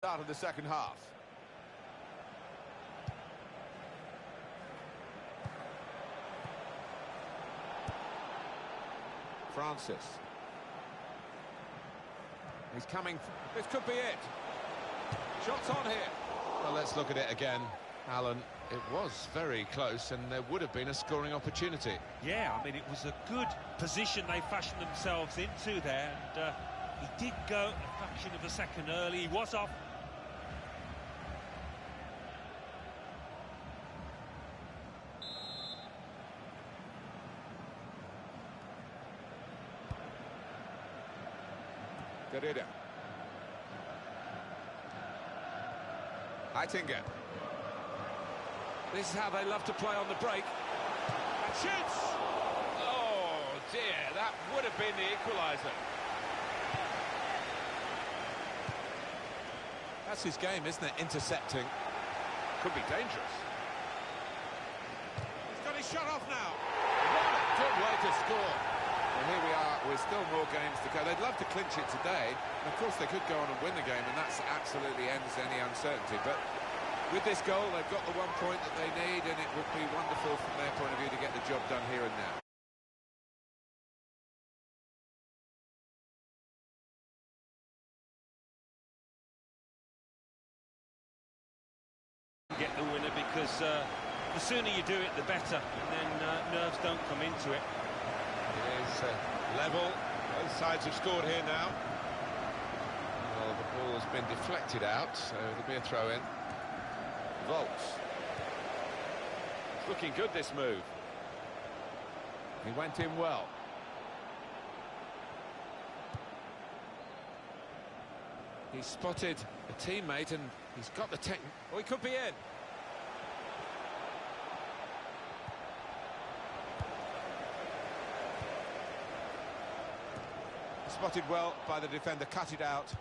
Start of the second half. Francis. He's coming. This could be it. Shots on here. Well, let's look at it again, Alan. It was very close, and there would have been a scoring opportunity. Yeah, I mean, it was a good position they fashioned themselves into there, and he did go a fraction of a second early. He was off. Garida. Heitinga. This is how they love to play on the break. And shoots! Oh dear, that would have been the equaliser. That's his game, isn't it? Intercepting. Could be dangerous. He's got his shot off now. What a good way to score. And here we are, with still more games to go. They'd love to clinch it today. And of course, they could go on and win the game, and that absolutely ends any uncertainty. But with this goal, they've got the 1 point that they need, and it would be wonderful from their point of view to get the job done here and now. Get the winner, because the sooner you do it, the better, and then nerves don't come into it. It is level. Both sides have scored here now. Well, the ball has been deflected out, so there'll be a throw-in. Volts. It's looking good, this move. He went in well. He's spotted a teammate, and he's got the technique. Oh, he could be in. Spotted well by the defender, cut it out.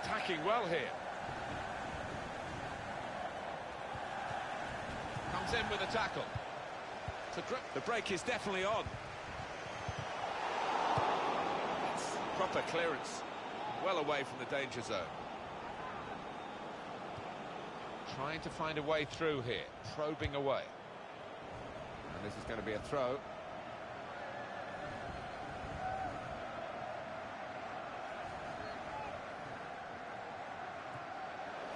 Attacking well here. Comes in with a tackle. The break is definitely on. It's proper clearance. Well away from the danger zone. Trying to find a way through here, probing away. And this is going to be a throw.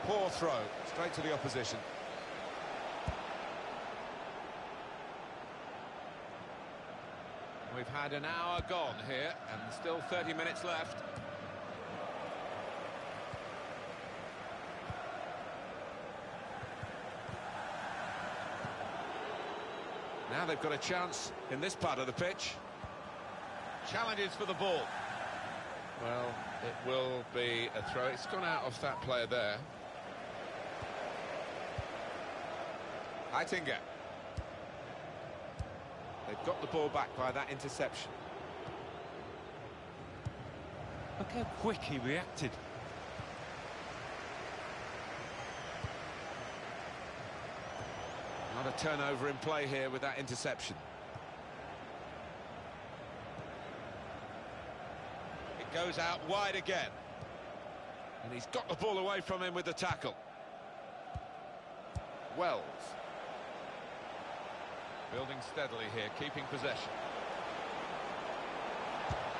Poor throw, straight to the opposition. We've had an hour gone here, and still 30 minutes left. Now they've got a chance in this part of the pitch. Challenges for the ball. Well, it will be a throw. It's gone out off that player there. Heitinga. They've got the ball back by that interception. Look how quick he reacted. Not a turnover in play here with that interception. It goes out wide again. And he's got the ball away from him with the tackle. Wells. Building steadily here, keeping possession.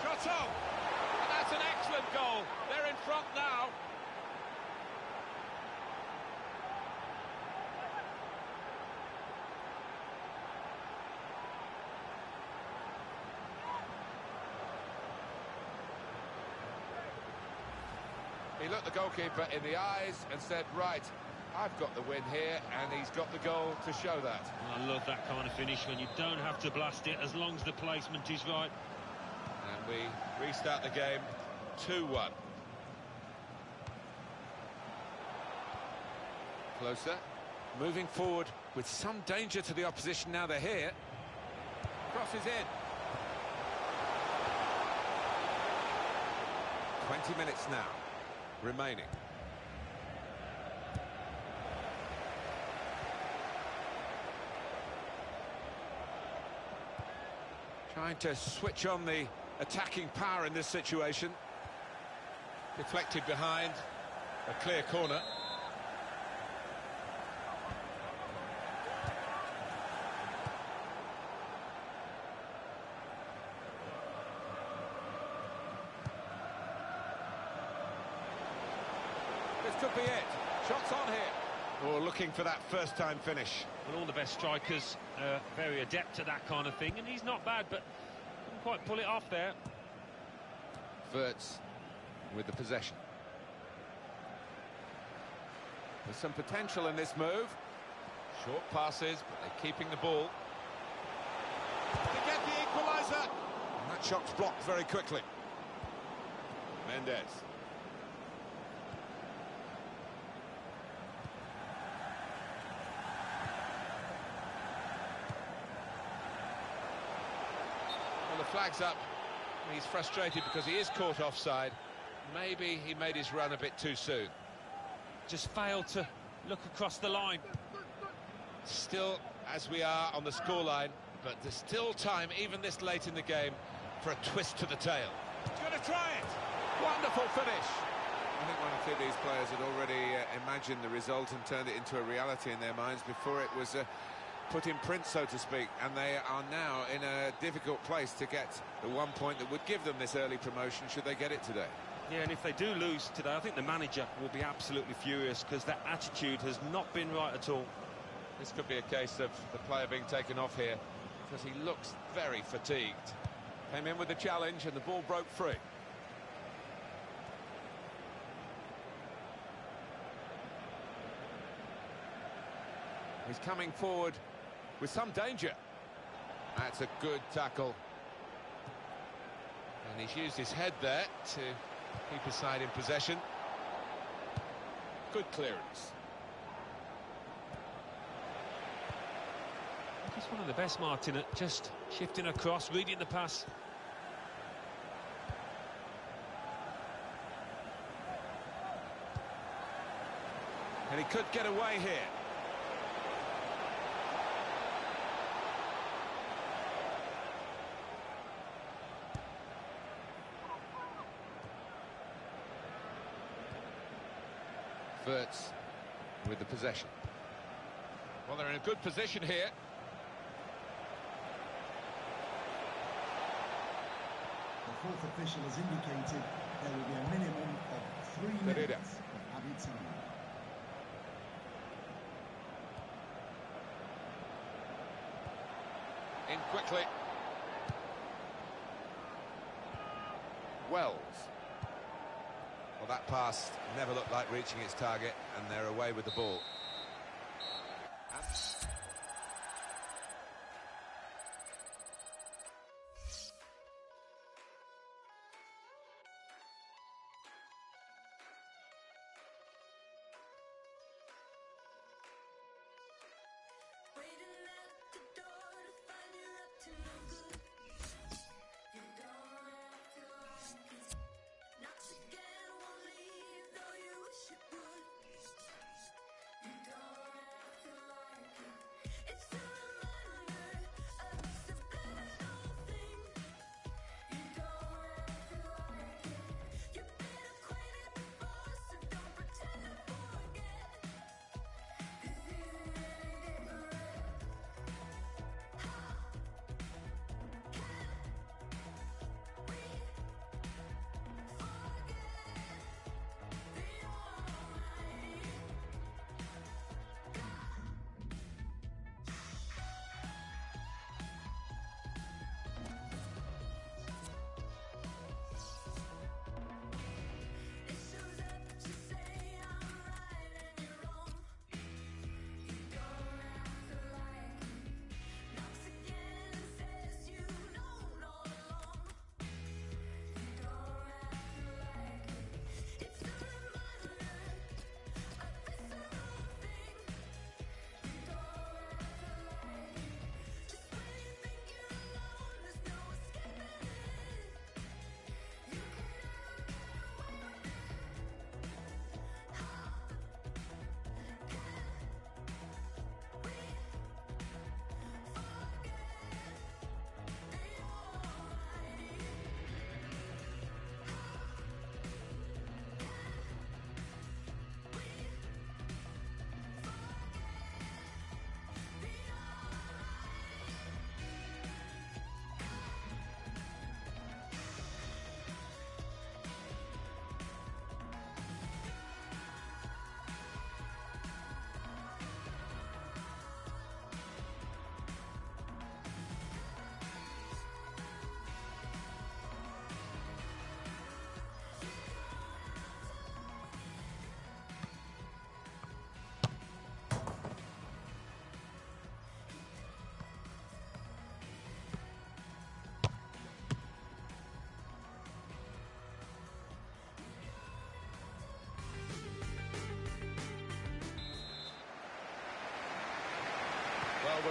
Shot on! And that's an excellent goal. They're in front now. He looked the goalkeeper in the eyes and said, right, I've got the win here, and he's got the goal to show that. I love that kind of finish when you don't have to blast it as long as the placement is right. And we restart the game 2-1. Closer. Moving forward with some danger to the opposition now they're here. Crosses in. 20 minutes now remaining. Trying to switch on the attacking power in this situation. Deflected behind, a clear corner. This could be it. Shots on here. Or looking for that first-time finish. Well, all the best strikers are very adept at that kind of thing, and he's not bad, but couldn't quite pull it off there. Wirtz with the possession. There's some potential in this move. Short passes, but they're keeping the ball. To get the equaliser. And that shot's blocked very quickly. Mendes. Well, the flag's up. He's frustrated because he is caught offside. Maybe he made his run a bit too soon. Just failed to look across the line. Still, as we are on the scoreline, but there's still time, even this late in the game, for a twist to the tail. He's going to try it. Wonderful finish. I think one or two of these players had already imagined the result and turned it into a reality in their minds before it was put in print, so to speak, and they are now in a difficult place to get the 1 point that would give them this early promotion should they get it today. Yeah, and if they do lose today, I think the manager will be absolutely furious because that attitude has not been right at all. This could be a case of the player being taken off here because he looks very fatigued. Came in with the challenge and the ball broke free. He's coming forward with some danger. That's a good tackle. And he's used his head there to keep his side in possession. Good clearance. He's one of the best, Martin, at just shifting across, reading the pass. And he could get away here. Wirtz with the possession. Well, they're in a good position here. The fourth official has indicated there will be a minimum of 3 minutes of added time. In quickly. Wells. Well, that pass never looked like reaching its target, and they're away with the ball.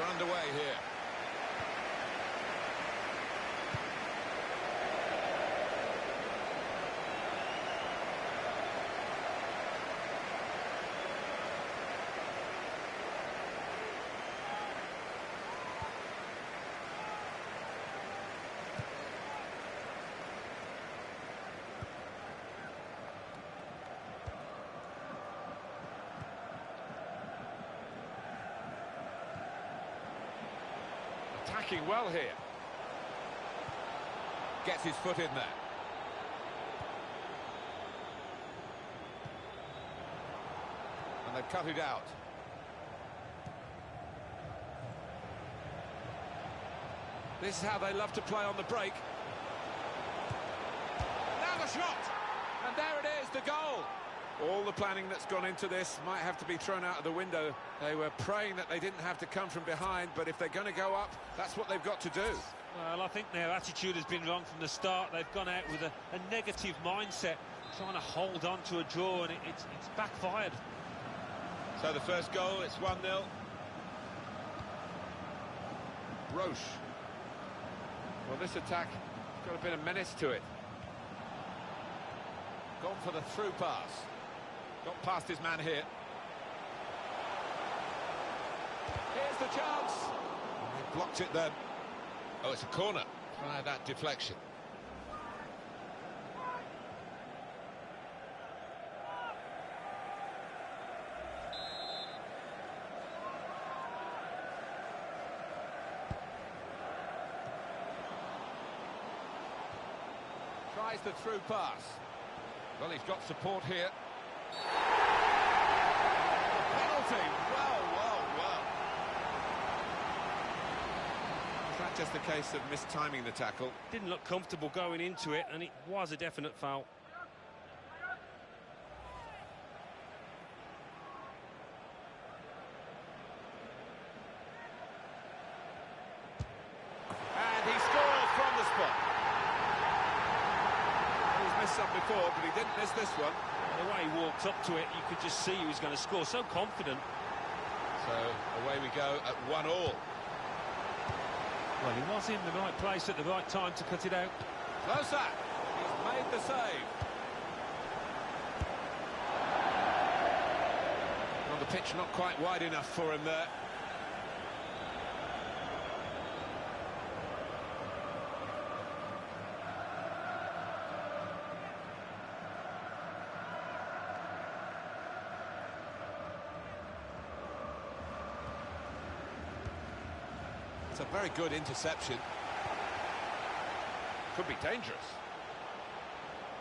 we're underway here. Attacking well here. Gets his foot in there. And they've cut it out. This is how they love to play on the break. Now the shot! And there it is, the goal! All the planning that's gone into this might have to be thrown out of the window. They were praying that they didn't have to come from behind, but if they're going to go up, that's what they've got to do. Well, I think their attitude has been wrong from the start. They've gone out with a negative mindset, trying to hold on to a draw, and it's backfired. So the first goal, it's 1-0. Roche. Well, this attack has got a bit of menace to it. Gone for the through pass. Got past his man here. Here's the chance. He blocked it then. Oh, it's a corner. Try that deflection. Tries the through pass. Well, he's got support here. Penalty. Well. Is that just a case of mistiming the tackle? Didn't look comfortable going into it, and it was a definite foul. And he scores from the spot. He's missed some before, but he didn't miss this one. The way he walked up to it, you could just see he was going to score. So confident. So away we go at 1-1. Well, he was in the right place at the right time to cut it out. Closer. He's made the save. Well, the pitch not quite wide enough for him there. It's a very good interception. Could be dangerous.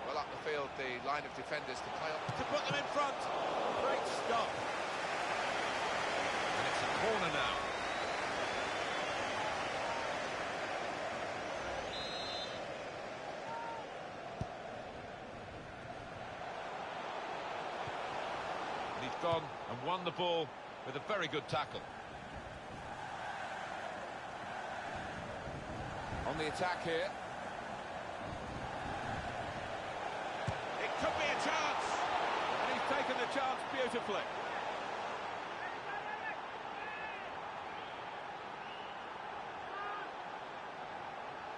Well up the field, the line of defenders to play up. To put them in front. Great stop. And it's a corner now. And he's gone and won the ball with a very good tackle. On the attack here. It could be a chance. And he's taken the chance beautifully.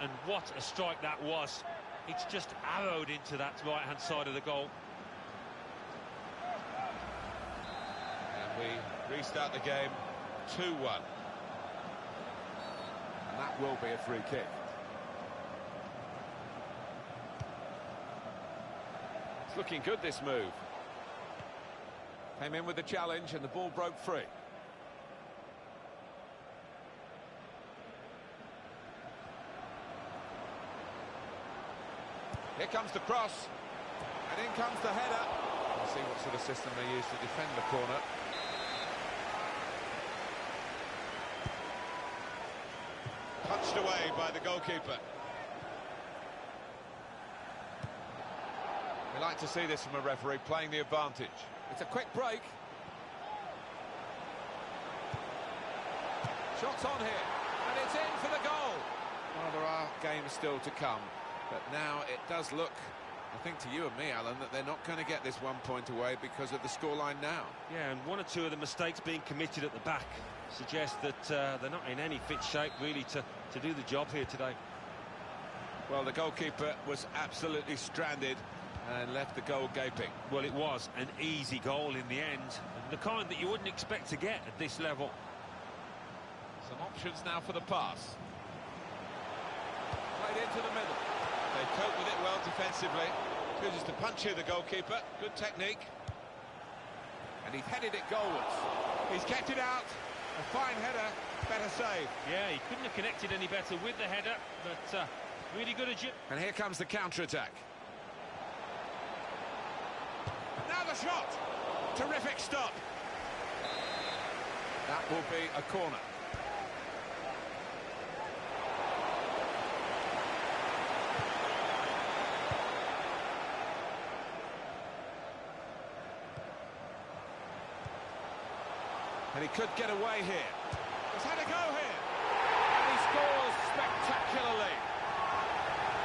And what a strike that was. It's just arrowed into that right-hand side of the goal. And we restart the game 2-1. And that will be a free kick. It's looking good, this move. Came in with the challenge and the ball broke free. Here comes the cross. And in comes the header. We'll see what sort of system they use to defend the corner. Punched away by the goalkeeper. We like to see this from a referee, playing the advantage. It's a quick break. Shots on here, and it's in for the goal. Well, there are games still to come, but now it does look I think to you and me, Alan, that they're not going to get this 1 point away because of the scoreline now. Yeah, and one or two of the mistakes being committed at the back suggest that they're not in any fit shape, really, to do the job here today. Well, the goalkeeper was absolutely stranded and left the goal gaping. Well, it was an easy goal in the end, and the kind that you wouldn't expect to get at this level. Some options now for the pass. Played into the middle. They cope with it well defensively. Chooses to punch here, the goalkeeper. Good technique. And he's headed it goalwards. He's kept it out. A fine header, better save. Yeah, he couldn't have connected any better with the header, but really good at it. And here comes the counter-attack. Now the shot. Terrific stop. That will be a corner. And he could get away here. He's had a go here. And he scores spectacularly.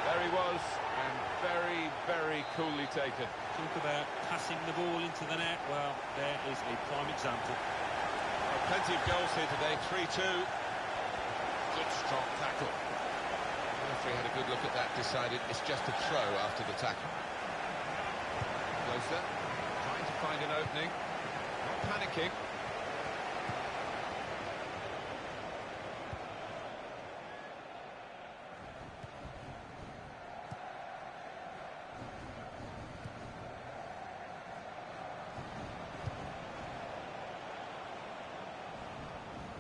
There he was, and very, very coolly taken. Talk about passing the ball into the net. Well, there is a prime example. Well, plenty of goals here today, 3-2. Good strong tackle. The referee had a good look at that, decided it's just a throw after the tackle. Closer, trying to find an opening. Not panicking.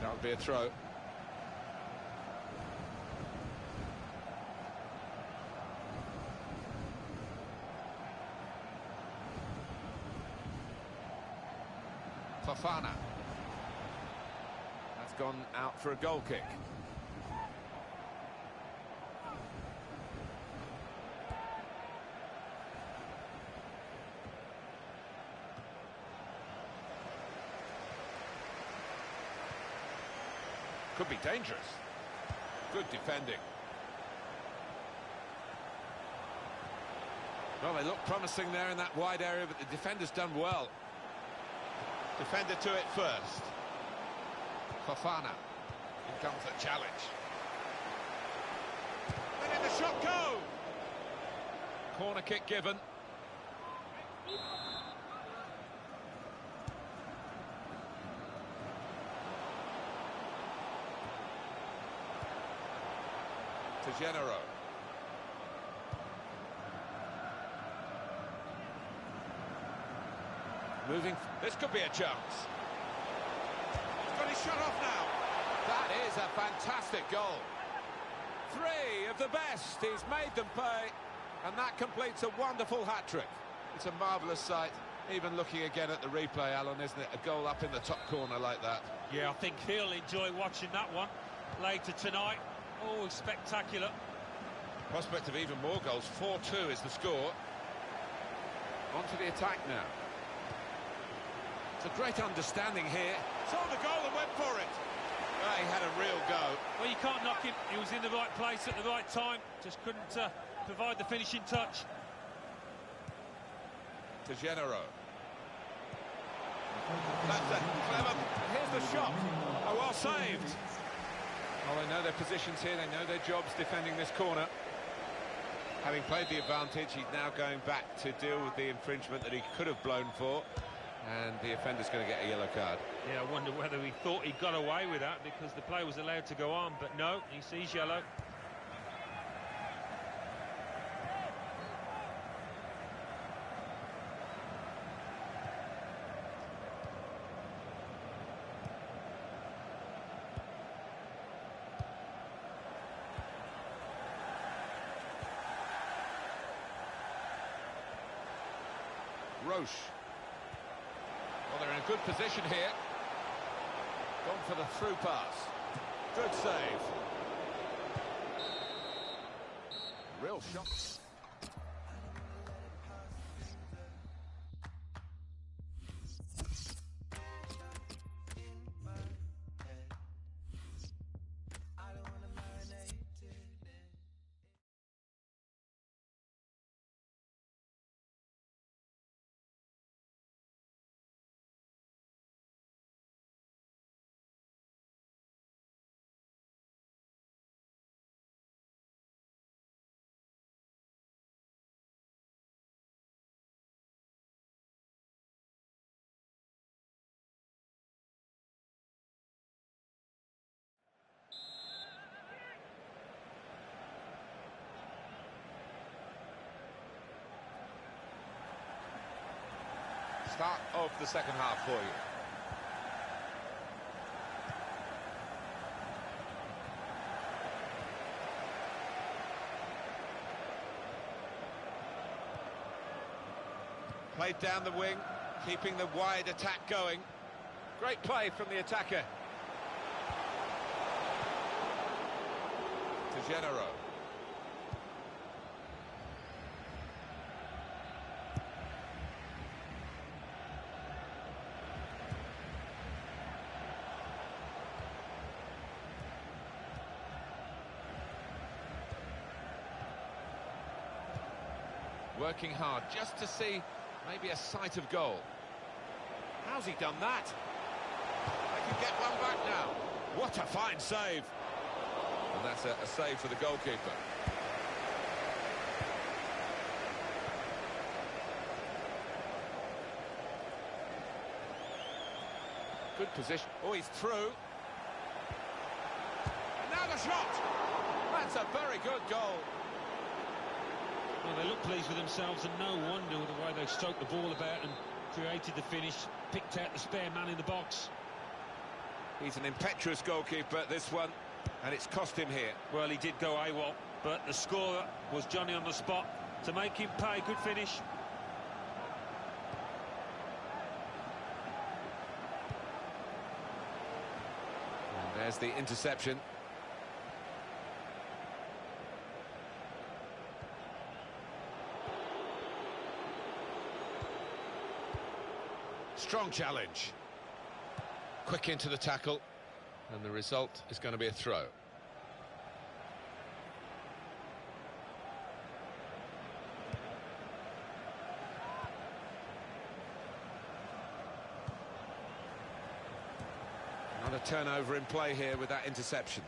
That would be a throw. Fofana. That's gone out for a goal kick. Could be dangerous. Good defending. Well, they look promising there in that wide area, but the defender's done well. Defender to it first. Fofana. Here comes the challenge. Letting the shot go! Corner kick given. To Genero. Moving. This could be a chance. He's got his shot off now. That is a fantastic goal. Three of the best. He's made them pay. And that completes a wonderful hat-trick. It's a marvellous sight. Even looking again at the replay, Alan, isn't it? A goal up in the top corner like that. Yeah, I think he'll enjoy watching that one later tonight. Oh, spectacular. Prospect of even more goals. 4-2 is the score. On to the attack now. It's a great understanding here. Saw the goal and went for it. Well, he had a real go. Well, you can't knock him. He was in the right place at the right time. Just couldn't provide the finishing touch. To Genero. That's it. Clever. Here's the shot. Oh, well saved. Well, they know their positions here. They know their jobs defending this corner. Having played the advantage, he's now going back to deal with the infringement that he could have blown for. And the offender's going to get a yellow card. Yeah, I wonder whether he thought he got away with that because the play was allowed to go on. But no, he sees yellow. Roche. Well, they're in a good position here. Gone for the through pass. Good save. Real shot. Start of the second half for you. Played down the wing, keeping the wide attack going. Great play from the attacker. To Genero. Working hard just to see maybe a sight of goal. How's he done that? They can get one back now. What a fine save. And that's a save for the goalkeeper. Good position. Oh, he's through. And now the shot. That's a very good goal. Well, they look pleased with themselves, and no wonder with the way they stroked the ball about and created the finish, picked out the spare man in the box. He's an impetuous goalkeeper, this one, and it's cost him here. Well, he did go AWOL, but the scorer was Johnny on the spot to make him pay. Good finish. And there's the interception. Strong challenge. Quick into the tackle, and the result is going to be a throw. Not a turnover in play here with that interception.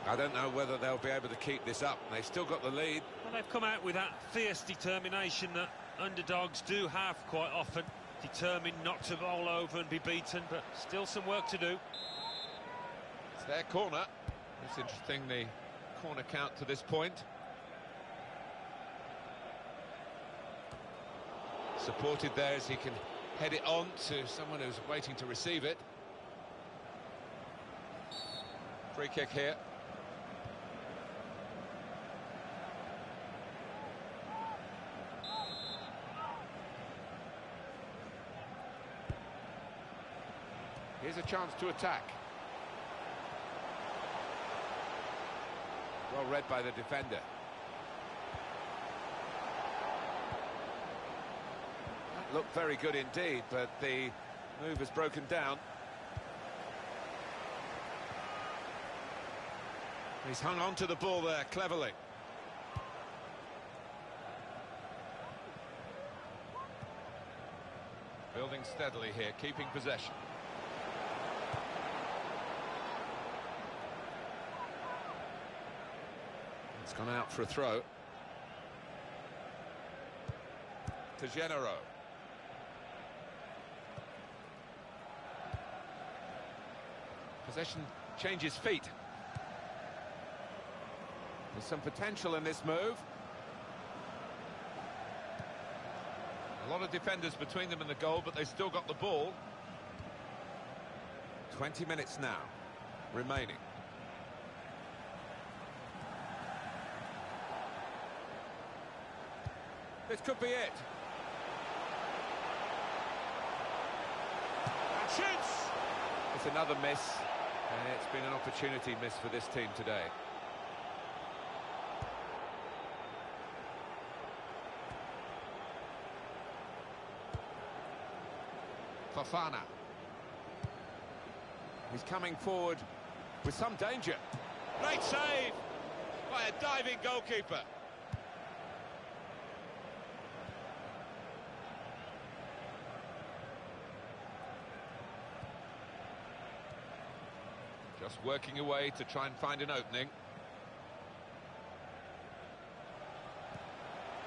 I don't know whether they'll be able to keep this up. They've still got the lead. Well, they've come out with that fierce determination that underdogs do have quite often. Determined not to roll over and be beaten, but still some work to do. It's their corner. It's interesting, the corner count to this point. Supported there as he can head it on to someone who's waiting to receive it. Free kick here. Here's a chance to attack. Well read by the defender. That looked very good indeed, but the move has broken down. He's hung on to the ball there cleverly. Building steadily here, keeping possession. It's gone out for a throw. To Genero. Possession changes feet. There's some potential in this move. A lot of defenders between them and the goal, but they've still got the ball. 20 minutes now remaining. This could be it. And shoots! It's another miss, and it's been an opportunity miss for this team today. Fofana. He's coming forward with some danger. Great save by a diving goalkeeper. Just working away to try and find an opening.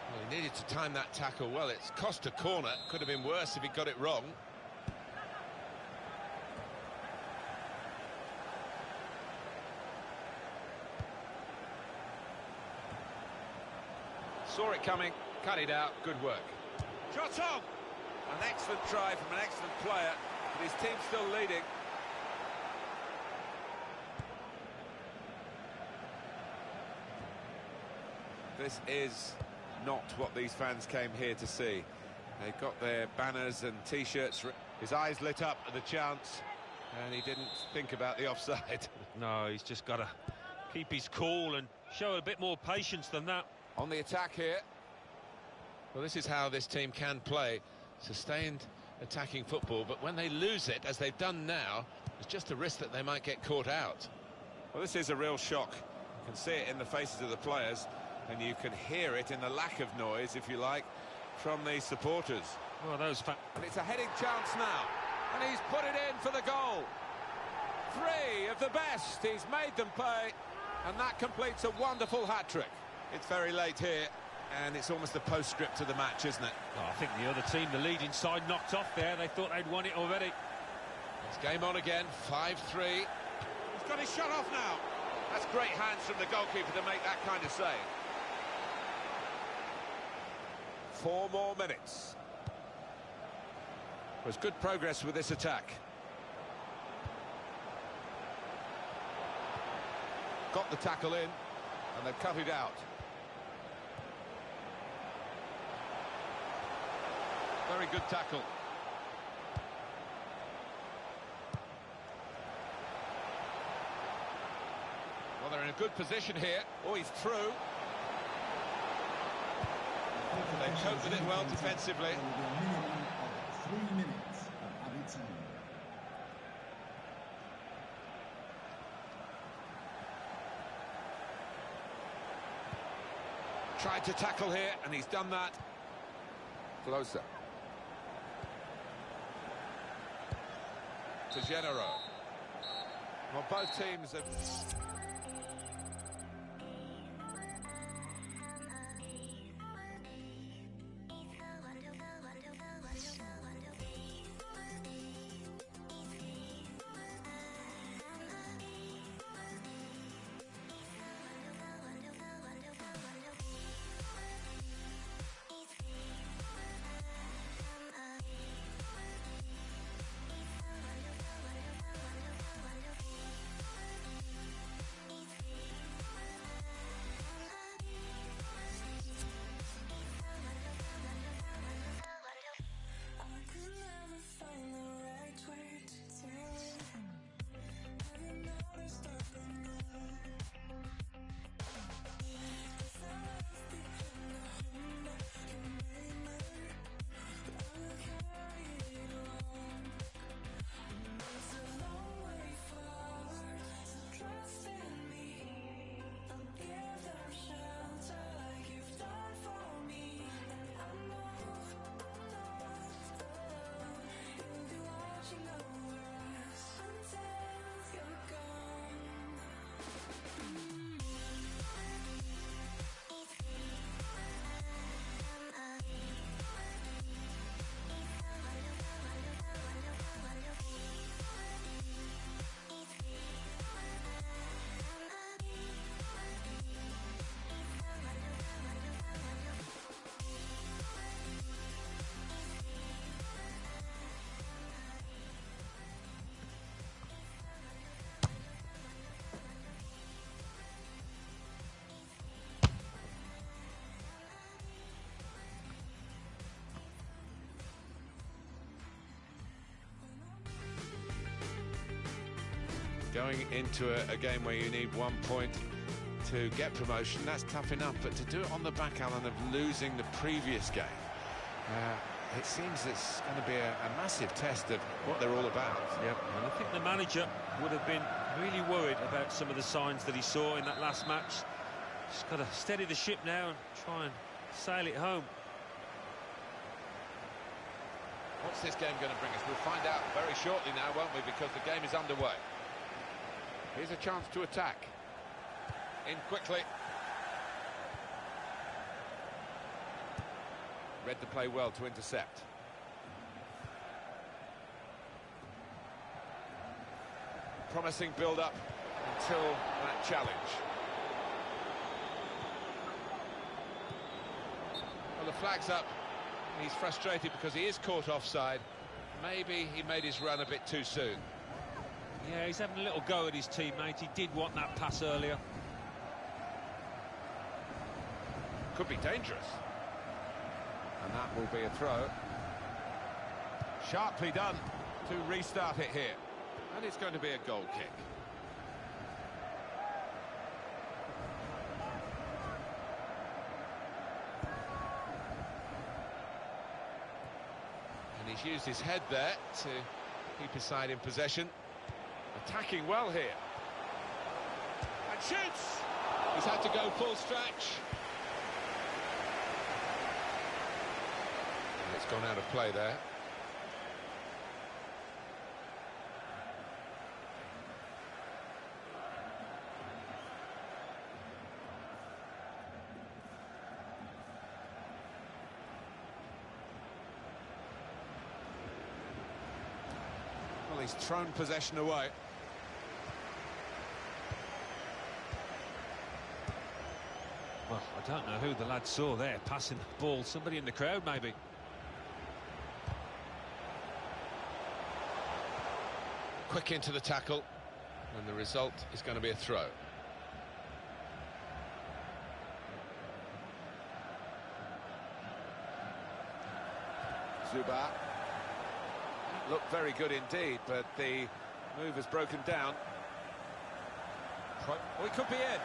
Well, he needed to time that tackle well. It's cost a corner. Could have been worse if he got it wrong. Saw it coming, cut it out. Good work. Shot on! An excellent try from an excellent player, but his team's still leading. This is not what these fans came here to see. They got their banners and T-shirts. His eyes lit up at the chance, and he didn't think about the offside. No, he's just got to keep his cool and show a bit more patience than that. On the attack here. Well, this is how this team can play. Sustained attacking football, but when they lose it, as they've done now, there's just a risk that they might get caught out. Well, this is a real shock. You can see it in the faces of the players, and you can hear it in the lack of noise, if you like, from the supporters. Well, those and it's a heading chance now, and he's put it in for the goal. 3 of the best, he's made them pay, and that completes a wonderful hat-trick. It's very late here, and it's almost a postscript to the match, isn't it? I think the other team, the leading side, knocked off there. They thought they'd won it already. It's game on again, 5-3. He's got his shot off now. That's great hands from the goalkeeper to make that kind of save. 4 more minutes. There's good progress with this attack. Got the tackle in, and they've cut it out. Very good tackle. Well, they're in a good position here. Oh, he's through. They cope with it well defensively. There will be a minimum of 3 minutes of added time. Tried to tackle here, and he's done that. Closer. To Genero. Well, both teams have... Going into a game where you need 1 point to get promotion, that's tough enough, but to do it on the back, Alan, of losing the previous game, it seems it's going to be a massive test of what they're all about. Yep, and I think the manager would have been really worried about some of the signs that he saw in that last match. Just got to steady the ship now and try and sail it home. What's this game going to bring us? We'll find out very shortly now, won't we, because the game is underway. Here's a chance to attack. In quickly. Read the play well to intercept. Promising build-up until that challenge. Well, the flag's up. He's frustrated because he is caught offside. Maybe he made his run a bit too soon. Yeah, he's having a little go at his teammate. He did want that pass earlier. Could be dangerous. And that will be a throw. Sharply done to restart it here. And it's going to be a goal kick. And he's used his head there to keep his side in possession. Attacking well here. And shoots! He's had to go full stretch. And it's gone out of play there. Well, he's thrown possession away. Well, I don't know who the lad saw there passing the ball. Somebody in the crowd, maybe. Quick into the tackle, and the result is going to be a throw. Zuba. Looked very good indeed, but the move has broken down. Oh, it could be in.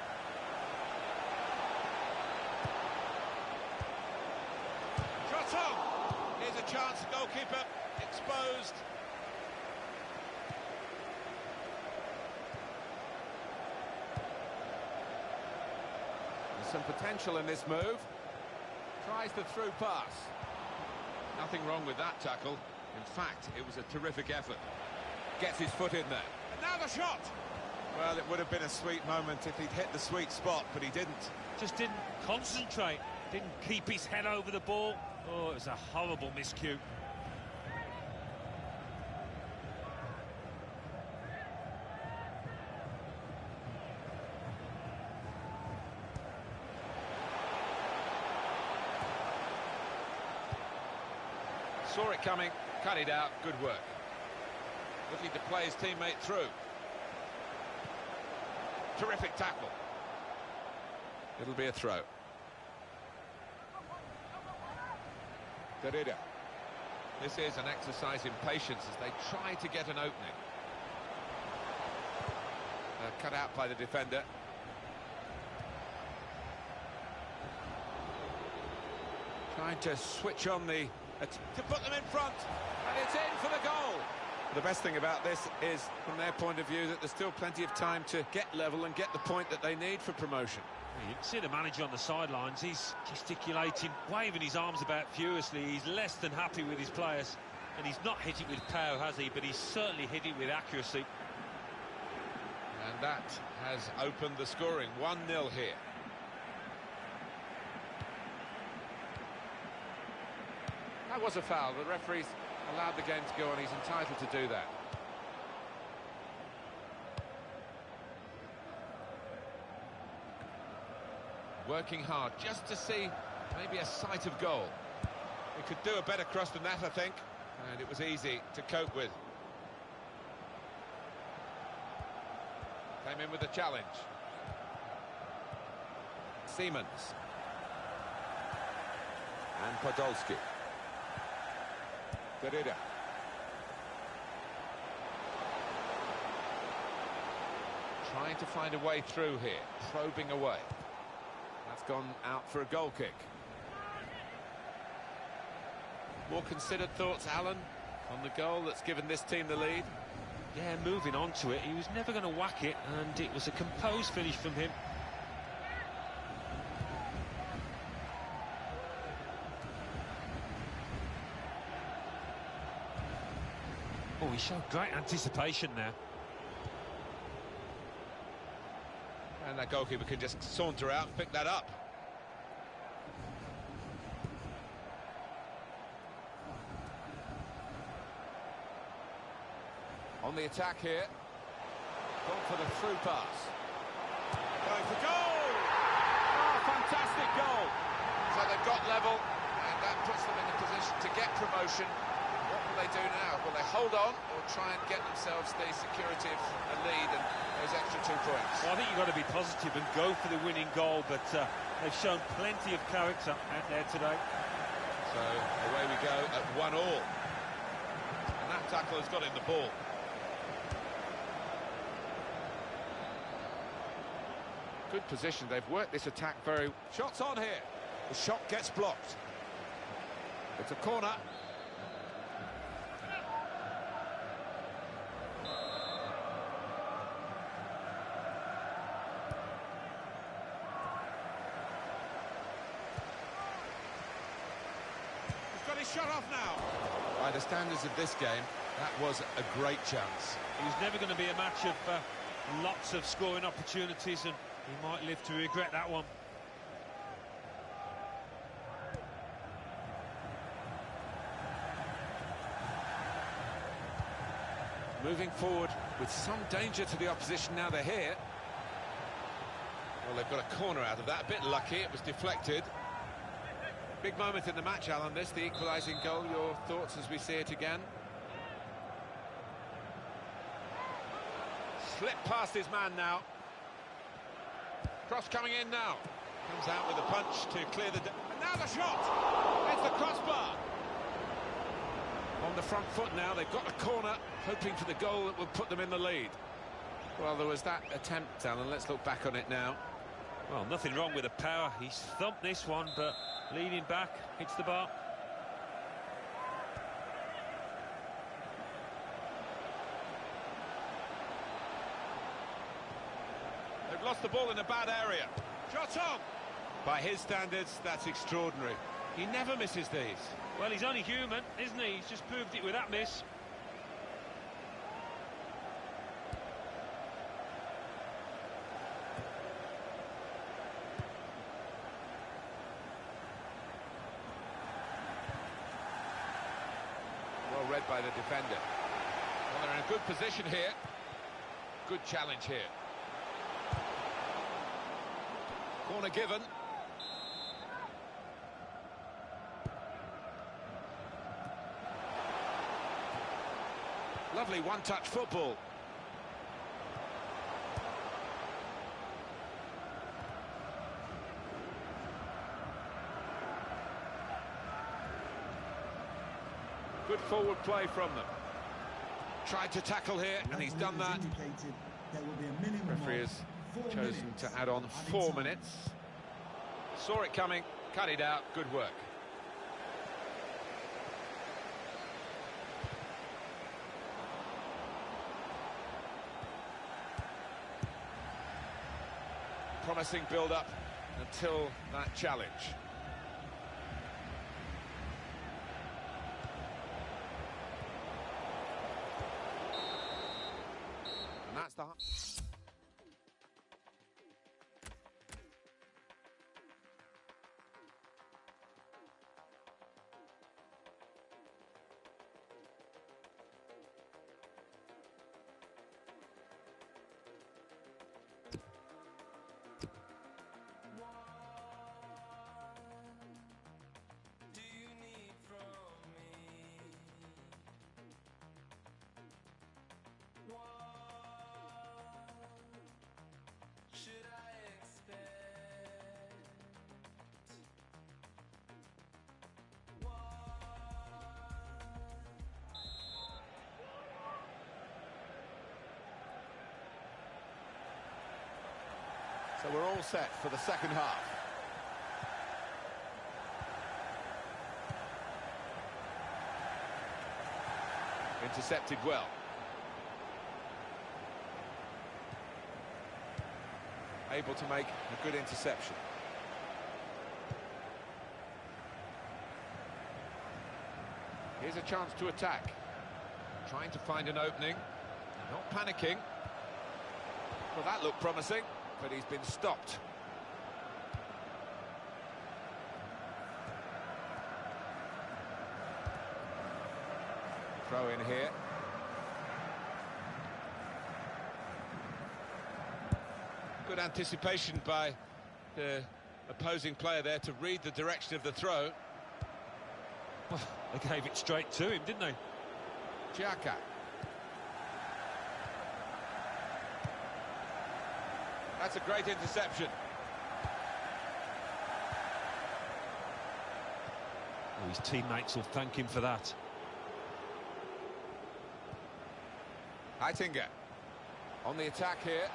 Shot on! Here's a chance, goalkeeper exposed. There's some potential in this move. Tries the through pass. Nothing wrong with that tackle. In fact, it was a terrific effort. Gets his foot in there. And now the shot! Well, it would have been a sweet moment if he'd hit the sweet spot, but he didn't. Just didn't concentrate. Didn't keep his head over the ball. Oh, it was a horrible miscue. Saw it coming, cut it out, good work. Looking to play his teammate through. Terrific tackle. It'll be a throw. Derrida. This is an exercise in patience as they try to get an opening. Cut out by the defender. Trying to switch on the... to put them in front, and it's in for the goal. The best thing about this is, from their point of view, that there's still plenty of time to get level and get the point that they need for promotion. You can see the manager on the sidelines. He's gesticulating, waving his arms about furiously. He's less than happy with his players, and he's not hit it with power, has he? But he's certainly hit it with accuracy. And that has opened the scoring. 1-0 here. That was a foul. The referee's allowed the game to go on. He's entitled to do that. Working hard just to see maybe a sight of goal. He could do a better cross than that, I think, and it was easy to cope with. Came in with a challenge. Siemens. And Podolski. Derrida. Trying to find a way through here, probing away. That's gone out for a goal kick. More considered thoughts, Alan, on the goal that's given this team the lead? Yeah, moving on to it. He was never going to whack it, and it was a composed finish from him. Oh, he showed great anticipation there. And that goalkeeper can just saunter out and pick that up. On the attack here. Going for the through pass. Going for goal! Oh, fantastic goal! So they've got level, and that puts them in a position to get promotion. What will they do now? Will they hold on or try and get themselves the security of a lead and those extra 2 points? Well, I think you've got to be positive and go for the winning goal, but they've shown plenty of character out there today. So away we go at 1-1. And that tackle has got in the ball. Good position, they've worked this attack very... Shots on here. The shot gets blocked. It's a corner. He's got his shot off now. By the standards of this game, that was a great chance. It was never going to be a match of lots of scoring opportunities, and he might live to regret that one. Moving forward with some danger to the opposition now they're here. Well, they've got a corner out of that. A bit lucky, it was deflected. Big moment in the match, Alan, this, the equalising goal. Your thoughts as we see it again? Slipped past his man now. Cross coming in now. Comes out with a punch to clear the... And now the shot! It's the crossbar! On the front foot now, they've got a corner, hoping for the goal that will put them in the lead. Well, there was that attempt, Alan. Let's look back on it now. Well, nothing wrong with the power. He's thumped this one, but leaning back, hits the bar. They've lost the ball in a bad area. Shot on! By his standards, that's extraordinary. He never misses these. Well, he's only human, isn't he? He's just proved it with that miss. Well read by the defender. Well, they're in a good position here. Good challenge here. Corner given. Lovely one-touch football. Good forward play from them. Tried to tackle here, and he's done that. Referee has chosen to add on 4 minutes. Saw it coming, cut it out, good work. Promising build-up until that challenge. And that's the... So we're all set for the second half. Intercepted well. Able to make a good interception. Here's a chance to attack. Trying to find an opening. Not panicking. Well, that looked promising, but he's been stopped. Throw in here. Good anticipation by the opposing player there to read the direction of the throw. Well, they gave it straight to him, didn't they? Xhaka. That's a great interception. Oh, his teammates will thank him for that. Heitinga on the attack here.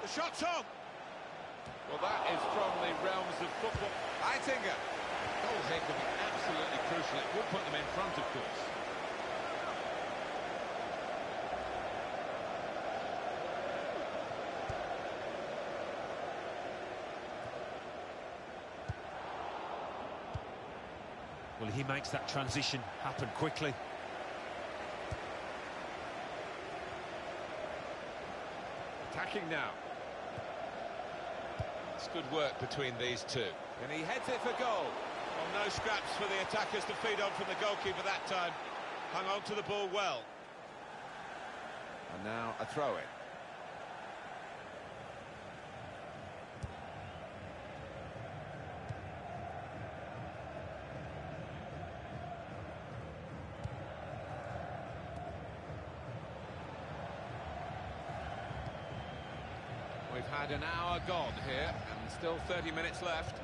The shot's on. Well, that is from the realms of football. Heitinga. Goals here could be absolutely crucial. It would put them in front, of course. Well, he makes that transition happen quickly. Attacking now. It's good work between these two. And he heads it for goal. Well, no scraps for the attackers to feed on from the goalkeeper that time. Hung on to the ball well. And now a throw-in. We've had an hour gone here, and still 30 minutes left.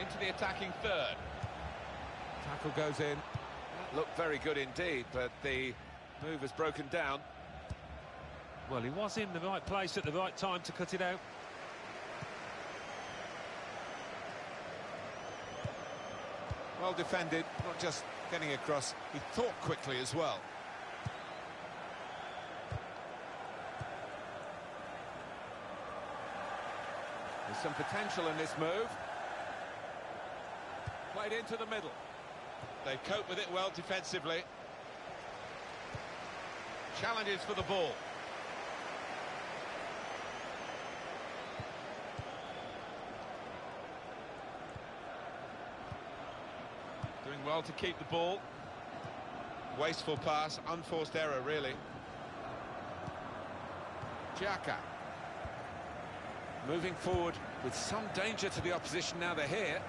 Into the attacking third. Tackle goes in. Looked very good indeed, but the move has broken down. Well, he was in the right place at the right time to cut it out. Well defended, not just getting across, he thought quickly as well. There's some potential in this move. Played into the middle. They cope with it well defensively. Challenges for the ball. Doing well to keep the ball. Wasteful pass, unforced error, really. Xhaka. Moving forward with some danger to the opposition now they're here.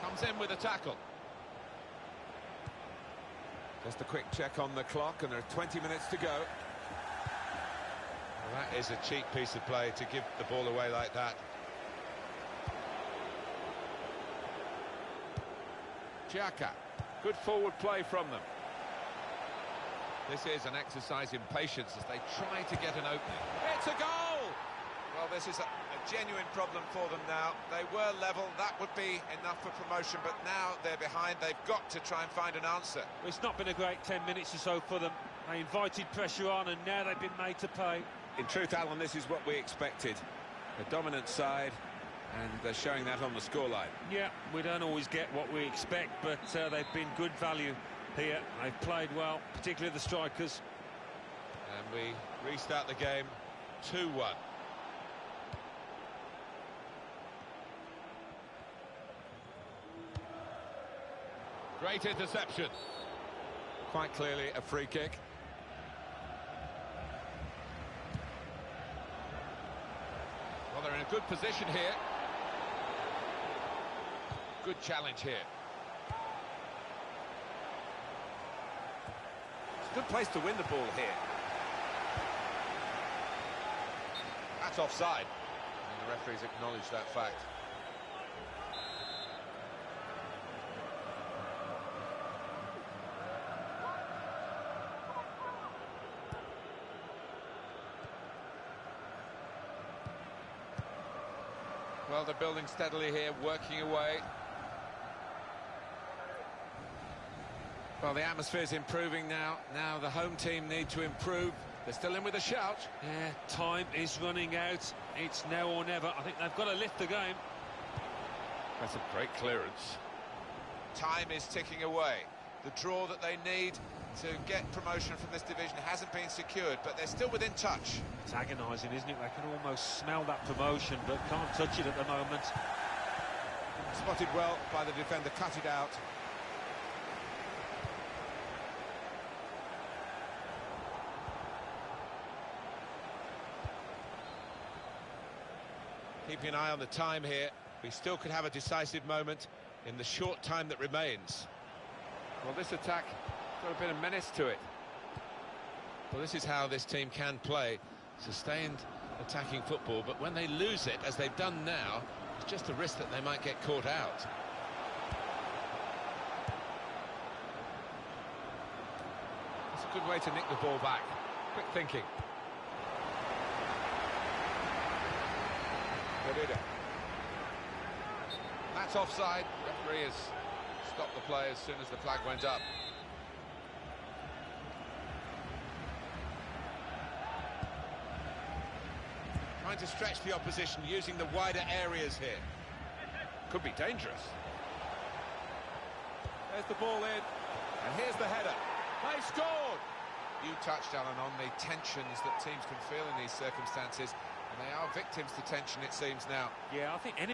Comes in with a tackle. Just a quick check on the clock, and there are 20 minutes to go. Well, that is a cheap piece of play to give the ball away like that. Xhaka. Good forward play from them. This is an exercise in patience as they try to get an opening. It's a goal! Well, this is a genuine problem for them now. They were level, that would be enough for promotion, but now they're behind. They've got to try and find an answer. Well, it's not been a great 10 minutes or so for them. They invited pressure on, and now they've been made to pay. In truth, Alan, this is what we expected. A dominant side, and they're showing that on the scoreline. Yeah, we don't always get what we expect, but they've been good value here. They've played well, particularly the strikers. And we restart the game 2-1. Great interception. Quite clearly a free kick. Well, they're in a good position here. Good challenge here. It's a good place to win the ball here. That's offside. And the referees acknowledge that fact. Well, they're building steadily here, working away. Well, the atmosphere's improving now. Now the home team need to improve. They're still in with a shout. Yeah, time is running out. It's now or never. I think they've got to lift the game. That's a great clearance. Time is ticking away. The draw that they need to get promotion from this division hasn't been secured, but they're still within touch. It's agonising, isn't it? They can almost smell that promotion, but can't touch it at the moment. Spotted well by the defender, cut it out. Keeping an eye on the time here. We still could have a decisive moment in the short time that remains. Well, this attack got a bit of menace to it. Well, this is how this team can play. Sustained attacking football, but when they lose it, as they've done now, it's just a risk that they might get caught out. It's a good way to nick the ball back. Quick thinking. That's offside. Referee has stopped the play as soon as the flag went up. Trying to stretch the opposition, using the wider areas here. Could be dangerous. There's the ball in. And here's the header. They scored! You touched, Alan, on the tensions that teams can feel in these circumstances. And they are victims to tension, it seems now. Yeah, I think any